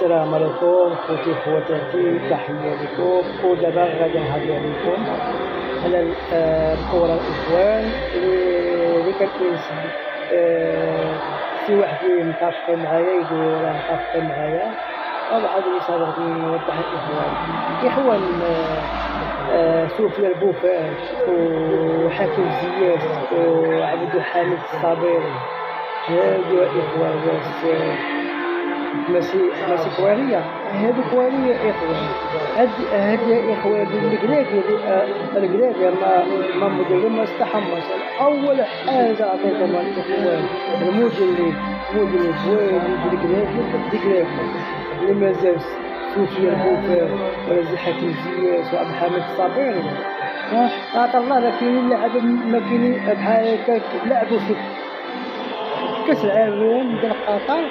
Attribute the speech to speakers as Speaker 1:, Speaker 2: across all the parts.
Speaker 1: السلام عليكم خوتي خواتاتي، تحية لكم. ودابا غادي نهضر عليكم على الكرة الإخوان اللي كتنسي شي واحد اللي متفق معايا يقول راه متفق معايا، وواحد اللي صار يوضح الإخوان. سفيان بوفال وحكيم زياد وعبد الحميد الصابري، هادو الإخوان ماشي كوارية، هادو كوارية إخوان. هاد يا إخوان الكراكي ما مديرين ما استحمص. أول حاجة عطيتهم الإخوان المدلل الكراكي اللي مازال سفيان بوفال ولا زي حكيم زياد وعبد الحميد الصابري. عطا الله ما كاينين لعب، ما كاينين بحال هكاك لعبوا في كأس العالم ديال قطر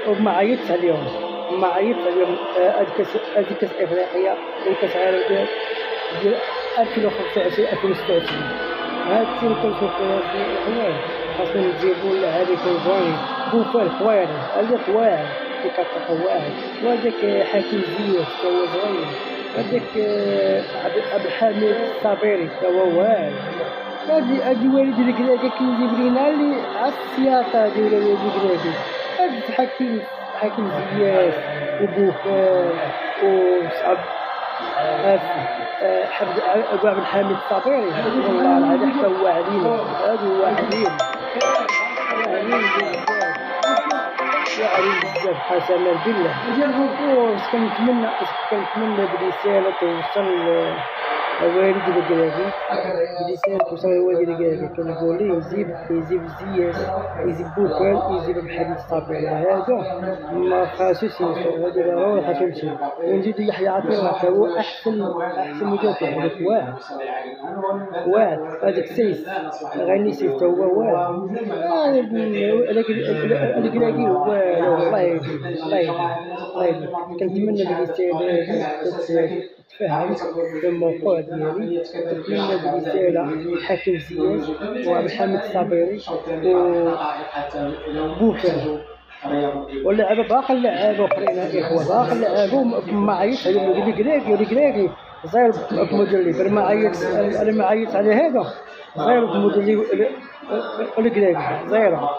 Speaker 1: وما عيطتش عليهم. هاد كأس افريقيا وكأس العالم ديال 2025 2026. هادشي اللي كنشوف فيه الإخوان. خاصنا نجيبو اللاعبين كيجوني بوفال كويري، هذاك واعر كيكطق واعر، وهذاك حكيم زياد تا هو صغير، هذاك عبد الحميد الصابري تا هو واعر. هادي والد الكراكي كيجيب لينا اللي السياطة ديال والد الكراكي. هاد حكيم زياد وبوفال وصعب عبد الحميد الصابري، والله العظيم حتى هو علينا. هادو واعرين بزاف قسما بالله. كنتمنى برسالة توصل والد الكراكي، برسالة توصل لوالد الكراكي كنقول ليه يجيب زياد، يجيب بوفال، يجيب محمد الصابري. هادو ما خاصوش يمشيو، هادو ضروري خاصو يمشيو. ونزيدو يحيى عطية تا هو أحسن مدافع. هذاك واعر هذاك سيس غني سيس تا هو واعر. الكراكي الله يهديه. كنتمنى برسالة تفهم في الموقع ديالي. كنتمنى برسالة حكيم زياد وعبد الحميد الصابري وبوفال واللعابة باقي اللعابة أخرين إخوان، باقي اللعابة ما عيطش عليهم. الكراكي صاير بمدرب، أنا ما عيطت على هذا صاير بمدرب. الكراكي زايرة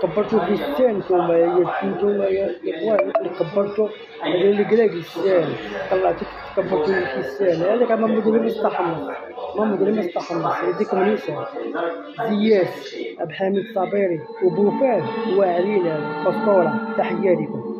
Speaker 1: كبرتو في السن. نتوما يا إخوان اللي كبرتو الكراكي السن، طلعتو كبرتو في السن. هذاك ما مدرب يستحمل يديكم اليسار. زياد عبد الحميد الصابري وبوفال واعرين أسطورة. تحية لكم.